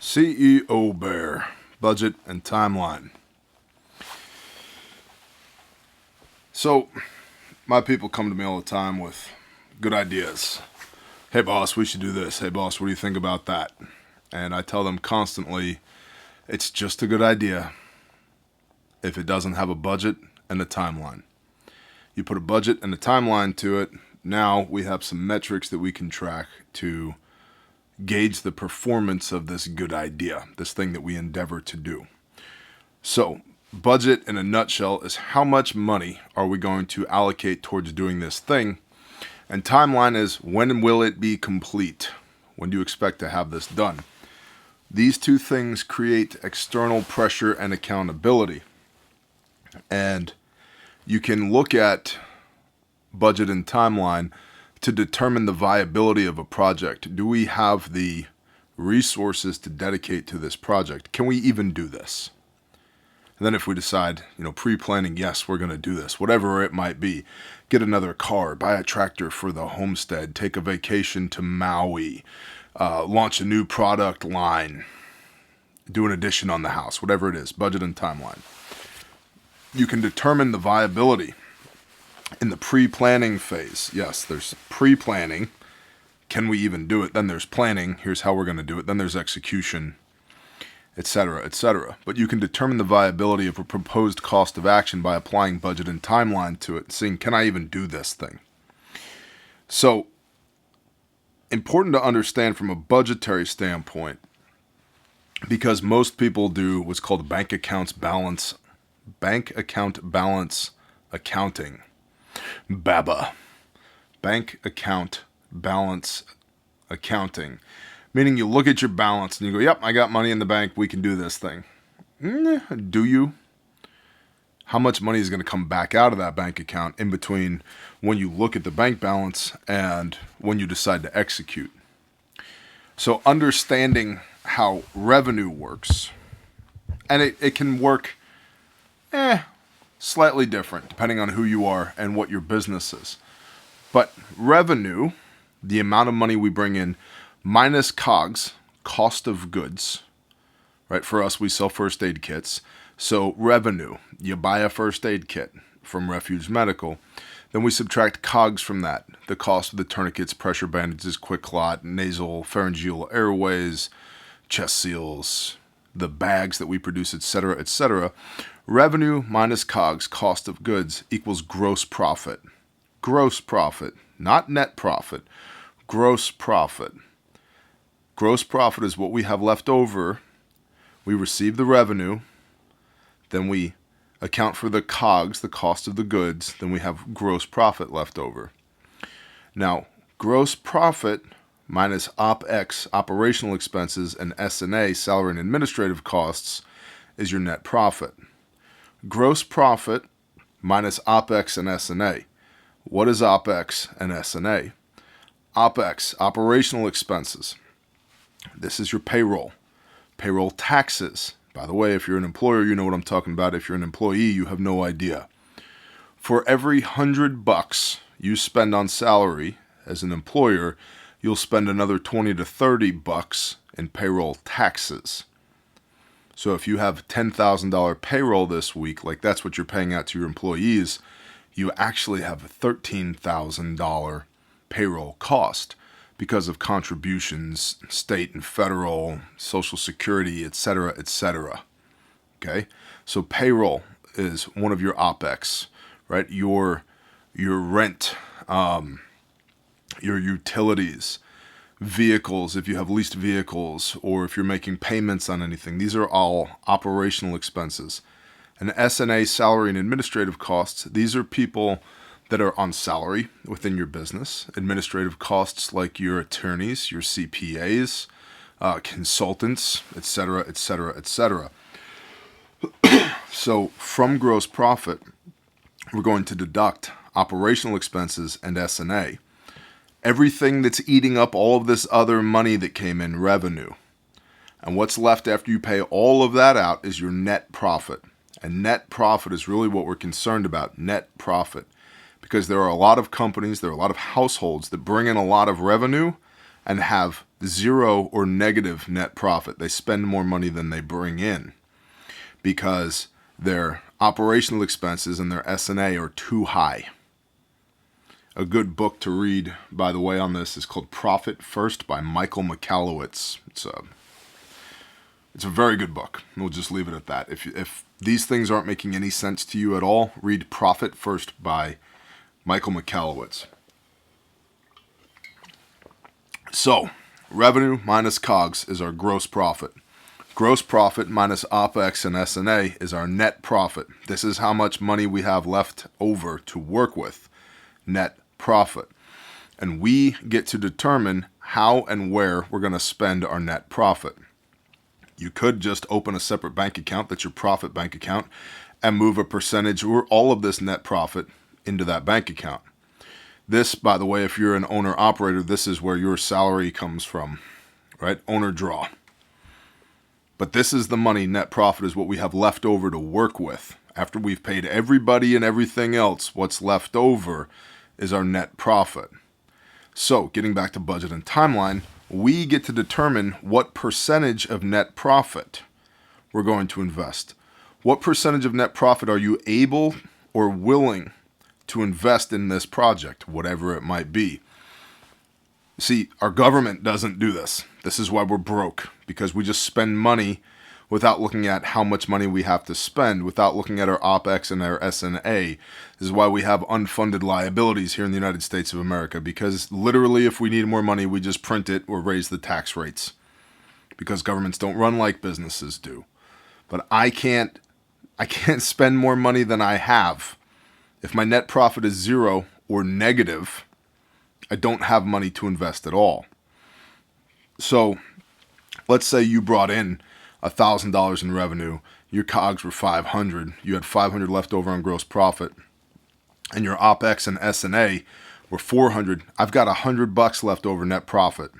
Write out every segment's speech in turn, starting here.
CEO Bear, budget and timeline. So, my people come to me all the time with good ideas. Hey boss, we should do this. Hey boss, what do you think about that? And I tell them constantly, it's just a good idea if it doesn't have a budget and a timeline. You put a budget and a timeline to it, now we have some metrics that we can track to gauge the performance of this good idea, this thing that we endeavor to do. So, budget in a nutshell is how much money are we going to allocate towards doing this thing, and timeline is when will it be complete? When do you expect to have this done? These two things create external pressure and accountability. And you can look at budget and timeline to determine the viability of a project. Do we have the resources to dedicate to this project? Can we even do this? And then if we decide, pre-planning, yes, we're going to do this, whatever it might be, get another car, buy a tractor for the homestead, take a vacation to Maui, launch a new product line, do an addition on the house, whatever it is, budget and timeline. You can determine the viability in the pre-planning phase. Yes, there's pre-planning. Can we even do it? Then there's planning. Here's how we're going to do it. Then there's execution, etc., etc. But you can determine the viability of a proposed cost of action by applying budget and timeline to it, seeing, can I even do this thing? So, important to understand from a budgetary standpoint, because most people do what's called bank account balance accounting. BABA. Bank account balance accounting. Meaning you look at your balance and you go, yep, I got money in the bank, we can do this thing. Do you? How much money is going to come back out of that bank account in between when you look at the bank balance and when you decide to execute? So understanding how revenue works, and it can work slightly different depending on who you are and what your business is. But revenue, the amount of money we bring in, minus COGS, cost of goods, right? For us, we sell first aid kits. So revenue, you buy a first aid kit from Refuge Medical. Then we subtract COGS from that. The cost of the tourniquets, pressure bandages, quick clot, nasal, pharyngeal airways, chest seals, the bags that we produce, etc., etc. Revenue minus COGS, cost of goods, equals gross profit. Gross profit, not net profit. Gross profit. Gross profit is what we have left over. We receive the revenue, then we account for the COGS, the cost of the goods, then we have gross profit left over. Now, gross profit minus OpEx, operational expenses, and S&A, salary and administrative costs, is your net profit. Gross profit minus OpEx and S&A. What is OpEx and S&A? OpEx, operational expenses. This is your payroll. Payroll taxes. By the way, if you're an employer, you know what I'm talking about. If you're an employee, you have no idea. For every $100 you spend on salary as an employer, you'll spend another $20 to $30 in payroll taxes. So if you have $10,000 payroll this week, like that's what you're paying out to your employees, you actually have a $13,000 payroll cost because of contributions, state and federal, Social Security, etc., etc. Okay? So payroll is one of your OpEx, right? Your rent, your utilities, vehicles, if you have leased vehicles, or if you're making payments on anything. These are all operational expenses. And S&A, salary and administrative costs, these are people that are on salary within your business. Administrative costs like your attorneys, your CPAs, consultants, etc., etc., etc. So from gross profit, we're going to deduct operational expenses and S&A. Everything that's eating up all of this other money that came in, revenue. And what's left after you pay all of that out is your net profit. And net profit is really what we're concerned about, net profit. Because there are a lot of companies, there are a lot of households that bring in a lot of revenue and have zero or negative net profit. They spend more money than they bring in because their operational expenses and their S&A are too high. A good book to read, by the way, on this is called Profit First by Michael Michalowicz. It's a very good book. We'll just leave it at that. If these things aren't making any sense to you at all, read Profit First by Michael Michalowicz. So, revenue minus COGS is our gross profit. Gross profit minus OPEX and S&A is our net profit. This is how much money we have left over to work with. Net profit. And we get to determine how and where we're going to spend our net profit. You could just open a separate bank account, that's your profit bank account, and move a percentage or all of this net profit into that bank account. This, by the way, if you're an owner-operator, this is where your salary comes from, right? Owner draw. But this is the money, net profit is what we have left over to work with. After we've paid everybody and everything else, what's left over is our net profit. So, getting back to budget and timeline, we get to determine what percentage of net profit we're going to invest. What percentage of net profit are you able or willing to invest in this project, whatever it might be? See, our government doesn't do this. This is why we're broke, because we just spend money without looking at how much money we have to spend, without looking at our OPEX and our S&A. This is why we have unfunded liabilities here in the United States of America, because literally if we need more money, we just print it or raise the tax rates, because governments don't run like businesses do. But I can't spend more money than I have. If my net profit is zero or negative, I don't have money to invest at all. So let's say you brought in $1,000 in revenue, your COGS were $500, you had $500 left over on gross profit, and your OPEX and S&A were $400. I've got $100 left over net profit.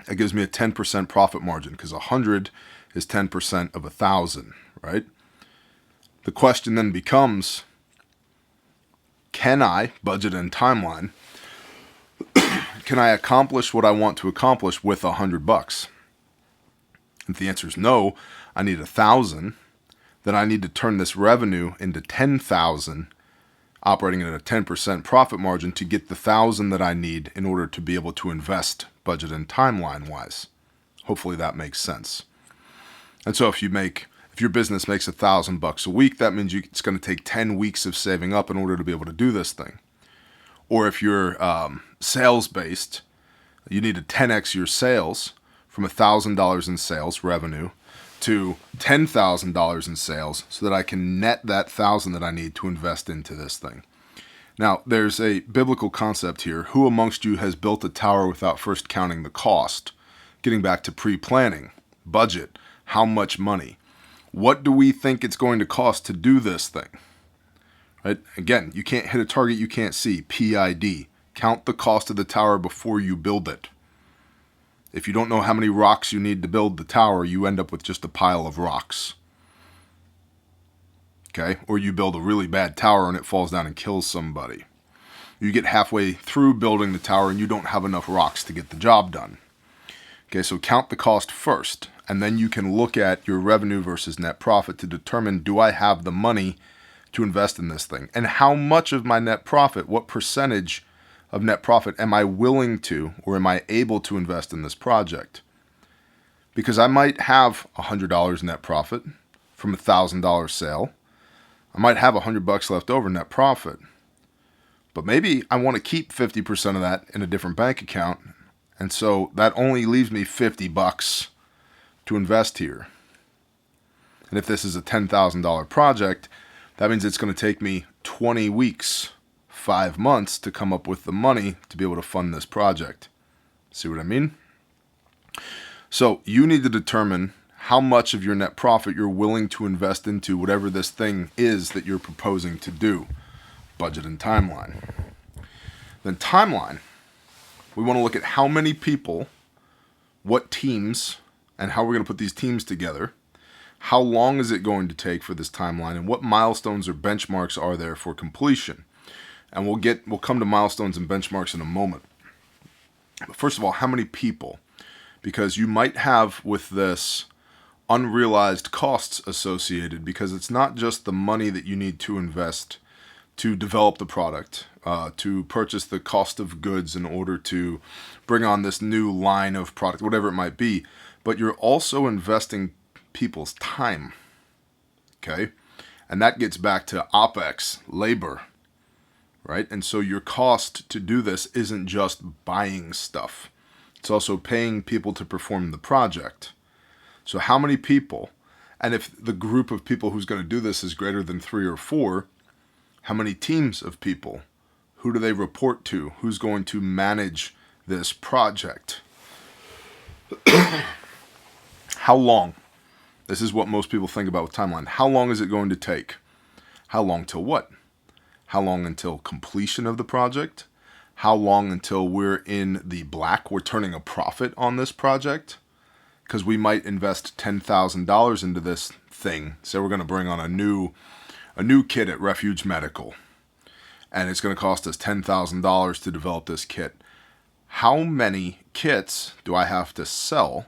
That gives me a 10% profit margin, because 100 is 10% of 1,000, right? The question then becomes, can I, budget and timeline, can I accomplish what I want to accomplish with $100? If the answer is no, I need 1,000, then I need to turn this revenue into 10,000, operating at a 10% profit margin to get the 1,000 that I need in order to be able to invest budget and timeline wise. Hopefully that makes sense. And so if your business makes $1,000 a week, that means it's going to take 10 weeks of saving up in order to be able to do this thing. Or if you're sales based, you need to 10x your sales from $1,000 in sales revenue to $10,000 in sales so that I can net that 1,000 that I need to invest into this thing. Now, there's a biblical concept here. Who amongst you has built a tower without first counting the cost? Getting back to pre-planning, budget, how much money? What do we think it's going to cost to do this thing? Right? Again, you can't hit a target you can't see. PID. Count the cost of the tower before you build it. If you don't know how many rocks you need to build the tower, you end up with just a pile of rocks. Okay? Or you build a really bad tower and it falls down and kills somebody. You get halfway through building the tower and you don't have enough rocks to get the job done. Okay, so count the cost first, and then you can look at your revenue versus net profit to determine, do I have the money to invest in this thing? And how much of my net profit, what percentage of net profit am I willing to, or am I able to invest in this project? Because I might have $100 net profit from a $1,000 sale. I might have $100 left over net profit. But maybe I want to keep 50% of that in a different bank account. And so that only leaves me $50 to invest here. And if this is a $10,000 project, that means it's going to take me 20 weeks, 5 months to come up with the money to be able to fund this project. See what I mean? So you need to determine how much of your net profit you're willing to invest into whatever this thing is that you're proposing to do. Budget and timeline. Then timeline, we want to look at how many people, what teams, and how we're going to put these teams together. How long is it going to take for this timeline, and what milestones or benchmarks are there for completion? And we'll come to milestones and benchmarks in a moment. But first of all, how many people? Because you might have with this unrealized costs associated, because it's not just the money that you need to invest to develop the product, to purchase the cost of goods in order to bring on this new line of product, whatever it might be, but you're also investing people's time, okay? And that gets back to OPEX, labor, right? And so your cost to do this isn't just buying stuff. It's also paying people to perform the project. So how many people, and if the group of people who's going to do this is greater than 3 or 4, how many teams of people? Who do they report to? Who's going to manage this project? How long? This is what most people think about with timeline. How long is it going to take? How long till what? How long until completion of the project? How long until we're in the black? We're turning a profit on this project? Because we might invest $10,000 into this thing. Say we're going to bring on a new kit at Refuge Medical, and it's going to cost us $10,000 to develop this kit. How many kits do I have to sell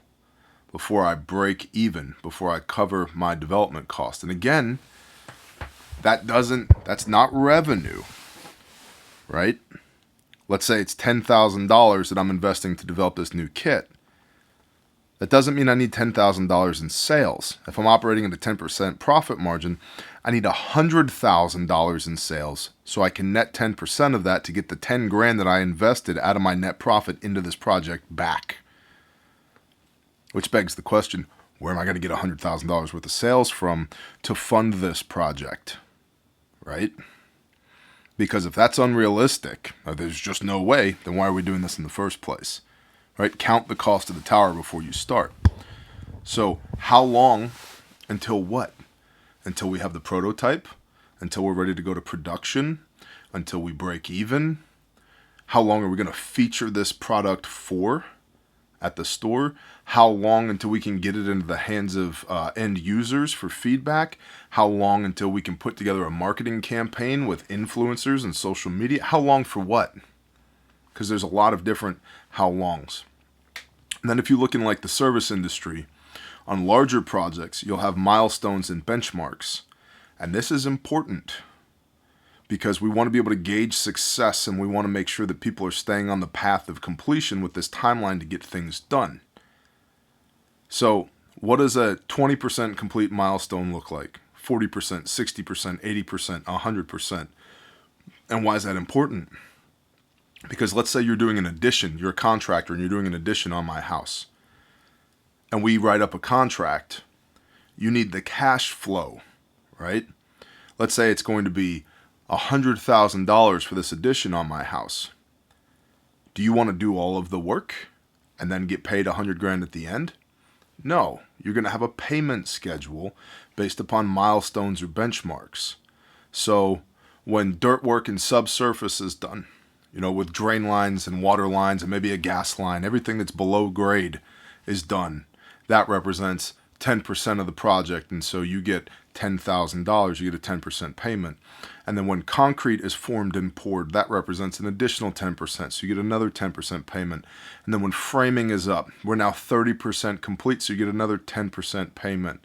before I break even, before I cover my development cost? And again, that's not revenue, right? Let's say it's $10,000 that I'm investing to develop this new kit. That doesn't mean I need $10,000 in sales. If I'm operating at a 10% profit margin, I need $100,000 in sales so I can net 10% of that to get the 10 grand that I invested out of my net profit into this project back. Which begs the question, where am I going to get $100,000 worth of sales from to fund this project? Right? Because if that's unrealistic, there's just no way, then why are we doing this in the first place? Right? Count the cost of the tower before you start. So how long until what? Until we have the prototype? Until we're ready to go to production? Until we break even? How long are we going to feature this product for at the store? How long until we can get it into the hands of end users for feedback? How long until we can put together a marketing campaign with influencers and social media? How long for what? Because there's a lot of different how longs. And then if you look in like the service industry, on larger projects, you'll have milestones and benchmarks. And this is important because we want to be able to gauge success, and we want to make sure that people are staying on the path of completion with this timeline to get things done. So what does a 20% complete milestone look like? 40%, 60%, 80%, 100%. And why is that important? Because let's say you're doing an addition, you're a contractor and you're doing an addition on my house, and we write up a contract. You need the cash flow, right? Let's say it's going to be $100,000 for this addition on my house. Do you want to do all of the work and then get paid 100 grand at the end? No, you're going to have a payment schedule based upon milestones or benchmarks. So when dirt work and subsurface is done, with drain lines and water lines and maybe a gas line, everything that's below grade is done. That represents 10% of the project, and so you get $10,000, you get a 10% payment. And then when concrete is formed and poured, that represents an additional 10%, so you get another 10% payment. And then when framing is up, we're now 30% complete, so you get another 10% payment.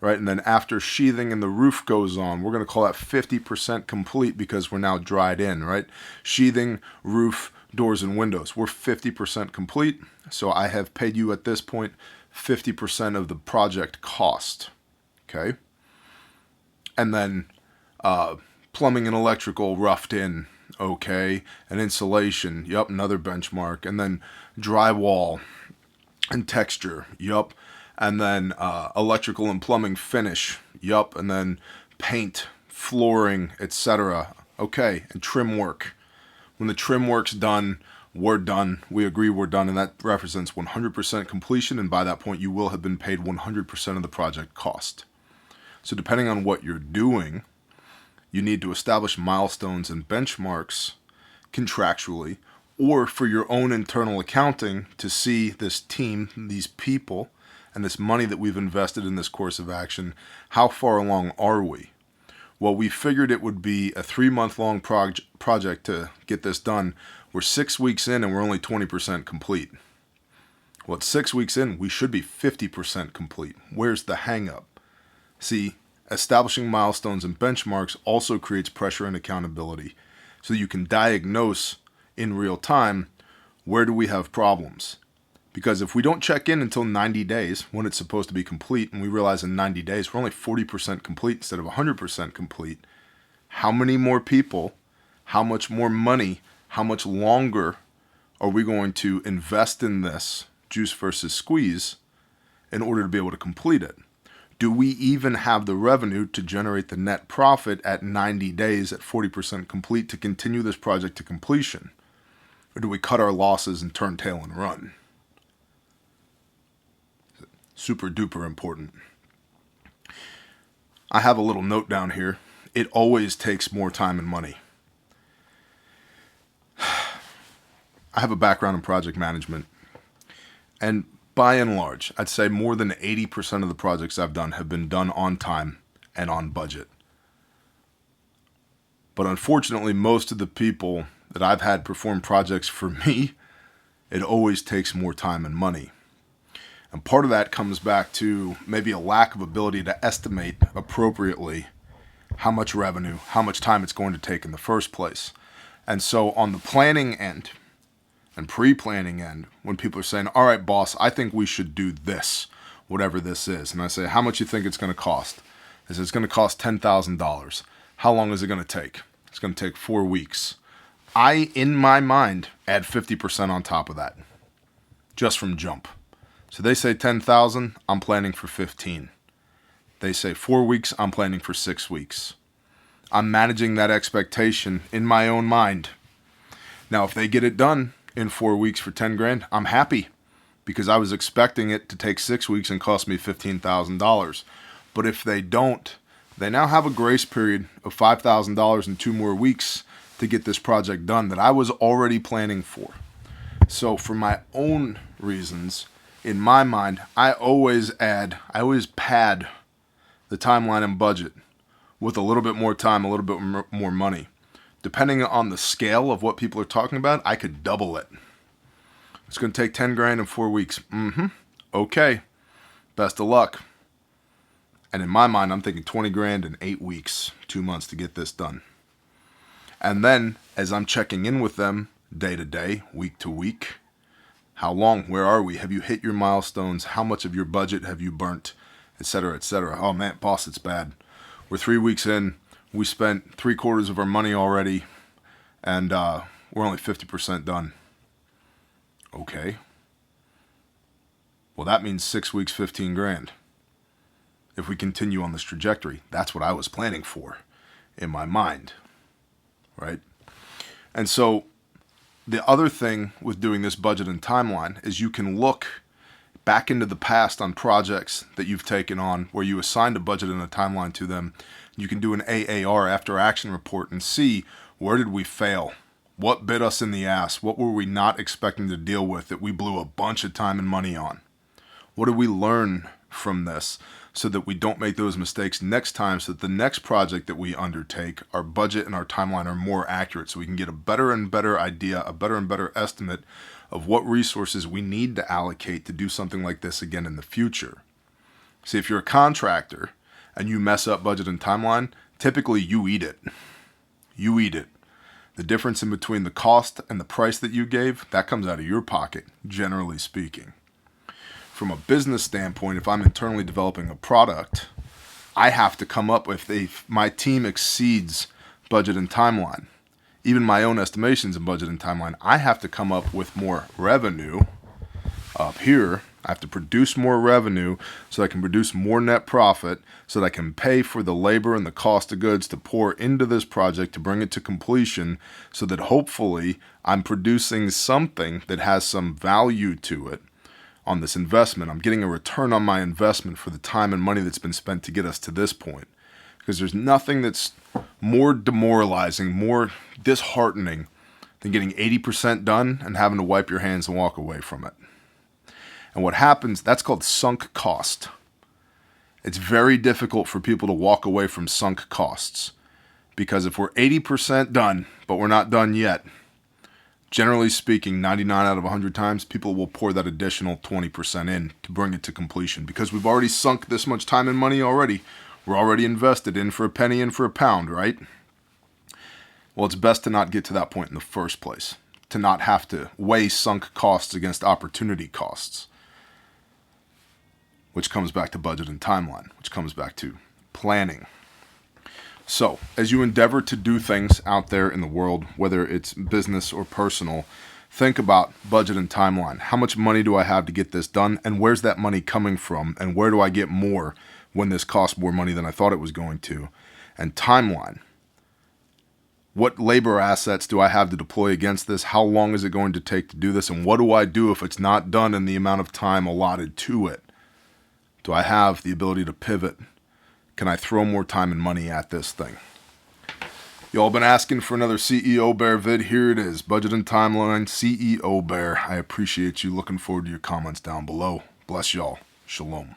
Right? And then after sheathing and the roof goes on, we're going to call that 50% complete because we're now dried in, right? Sheathing, roof, doors, and windows. We're 50% complete. So I have paid you at this point 50% of the project cost. Okay? And then plumbing and electrical roughed in. Okay? And insulation. Yup, another benchmark. And then drywall and texture. Yup. And then electrical and plumbing finish, yup, and then paint, flooring, etc. Okay, and trim work. When the trim work's done, we're done. We agree we're done, and that represents 100% completion, and by that point you will have been paid 100% of the project cost. So depending on what you're doing, you need to establish milestones and benchmarks contractually, or for your own internal accounting to see this team, these people, and this money that we've invested in this course of action, how far along are we? Well, we figured it would be a 3-month-long project to get this done. We're 6 weeks in and we're only 20% complete. Well, at 6 weeks in, we should be 50% complete. Where's the hang up? See, establishing milestones and benchmarks also creates pressure and accountability so you can diagnose in real time where do we have problems. Because if we don't check in until 90 days when it's supposed to be complete, and we realize in 90 days we're only 40% complete instead of 100% complete, how many more people, how much more money, how much longer are we going to invest in this juice versus squeeze in order to be able to complete it? Do we even have the revenue to generate the net profit at 90 days at 40% complete to continue this project to completion? Or do we cut our losses and turn tail and run? Super duper important. I have a little note down here. It always takes more time and money. I have a background in project management, and by and large, I'd say more than 80% of the projects I've done have been done on time and on budget. But unfortunately, most of the people that I've had perform projects for me, it always takes more time and money. And part of that comes back to maybe a lack of ability to estimate appropriately how much revenue, how much time it's going to take in the first place. And so on the planning end and pre-planning end, when people are saying, all right, boss, I think we should do this, whatever this is. And I say, how much you think it's going to cost? I say, it's going to cost $10,000. How long is it going to take? It's going to take 4 weeks. I, in my mind, add 50% on top of that, just from jump. So they say 10,000, I'm planning for 15. They say 4 weeks, I'm planning for 6 weeks. I'm managing that expectation in my own mind. Now, if they get it done in 4 weeks for 10 grand, I'm happy because I was expecting it to take 6 weeks and cost me $15,000. But if they don't, they now have a grace period of $5,000 in 2 more weeks to get this project done that I was already planning for. So for my own reasons, in my mind, I always pad the timeline and budget with a little bit more time, a little bit more money. Depending on the scale of what people are talking about, I could double it. It's going to take 10 grand in 4 weeks. Okay. Best of luck. And in my mind, I'm thinking 20 grand in 8 weeks, 2 months to get this done. And then as I'm checking in with them day to day, week to week, how long? Where are we? Have you hit your milestones? How much of your budget have you burnt? Et cetera, et cetera. Oh man, boss, it's bad. We're 3 weeks in. We spent 3/4 of our money already, and we're only 50% done. Okay. Well, that means 6 weeks, 15 grand. If we continue on this trajectory, that's what I was planning for in my mind, right? And so the other thing with doing this budget and timeline is you can look back into the past on projects that you've taken on where you assigned a budget and a timeline to them. You can do an AAR, after action report, and see where did we fail? What bit us in the ass? What were we not expecting to deal with that we blew a bunch of time and money on? What did we learn from this so that we don't make those mistakes next time, so that the next project that we undertake, our budget and our timeline are more accurate, so we can get a better and better idea, a better and better estimate of what resources we need to allocate to do something like this again in the future. See, if you're a contractor and you mess up budget and timeline, typically you eat it. You eat it. The difference in between the cost and the price that you gave, that comes out of your pocket, generally speaking. From a business standpoint, if I'm internally developing a product, I have to come up with, if my team exceeds budget and timeline, even my own estimations in budget and timeline, I have to come up with more revenue up here. I have to produce more revenue so I can produce more net profit so that I can pay for the labor and the cost of goods to pour into this project to bring it to completion, so that hopefully I'm producing something that has some value to it on this investment. I'm getting a return on my investment for the time and money that's been spent to get us to this point. Because there's nothing that's more demoralizing, more disheartening than getting 80% done and having to wipe your hands and walk away from it. And what happens, that's called sunk cost. It's very difficult for people to walk away from sunk costs. Because if we're 80% done, but we're not done yet, generally speaking, 99 out of 100 times, people will pour that additional 20% in to bring it to completion because we've already sunk this much time and money already. We're already invested in for a penny and for a pound, right? Well, it's best to not get to that point in the first place, to not have to weigh sunk costs against opportunity costs, which comes back to budget and timeline, which comes back to planning. So, as you endeavor to do things out there in the world, whether it's business or personal, think about budget and timeline. How much money do I have to get this done? And where's that money coming from? And where do I get more when this costs more money than I thought it was going to? And timeline. What labor assets do I have to deploy against this? How long is it going to take to do this? And what do I do if it's not done in the amount of time allotted to it? Do I have the ability to pivot? Can I throw more time and money at this thing? Y'all been asking for another CEO Bear vid. Here it is. Budget and Timeline, CEO Bear. I appreciate you. Looking forward to your comments down below. Bless y'all. Shalom.